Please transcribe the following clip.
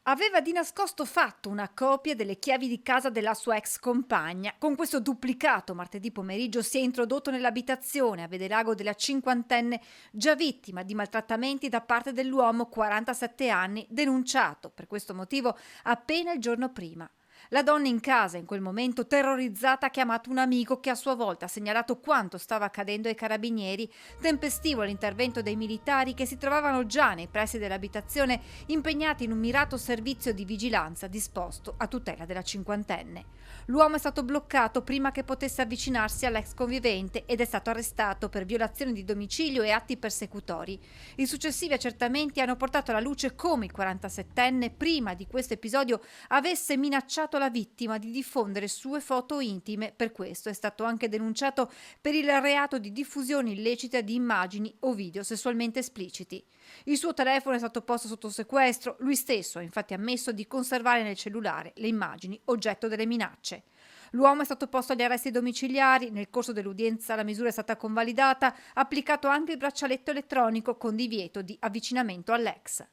Aveva di nascosto fatto una copia delle chiavi di casa della sua ex compagna. Con questo duplicato, martedì pomeriggio si è introdotto nell'abitazione a Vedelago della cinquantenne, già vittima di maltrattamenti da parte dell'uomo 47 anni, denunciato per questo motivo appena il giorno prima. La donna in casa, in quel momento terrorizzata, ha chiamato un amico che a sua volta ha segnalato quanto stava accadendo ai carabinieri. Tempestivo l'intervento dei militari che si trovavano già nei pressi dell'abitazione, impegnati in un mirato servizio di vigilanza disposto a tutela della cinquantenne. L'uomo è stato bloccato prima che potesse avvicinarsi all'ex convivente ed è stato arrestato per violazione di domicilio e atti persecutori. I successivi accertamenti hanno portato alla luce come il 47enne, prima di questo episodio, avesse minacciato la vittima di diffondere sue foto intime. Per questo è stato anche denunciato per il reato di diffusione illecita di immagini o video sessualmente espliciti. Il suo telefono è stato posto sotto sequestro, lui stesso ha infatti ammesso di conservare nel cellulare le immagini oggetto delle minacce. L'uomo è stato posto agli arresti domiciliari, nel corso dell'udienza la misura è stata convalidata, applicato anche il braccialetto elettronico con divieto di avvicinamento all'ex.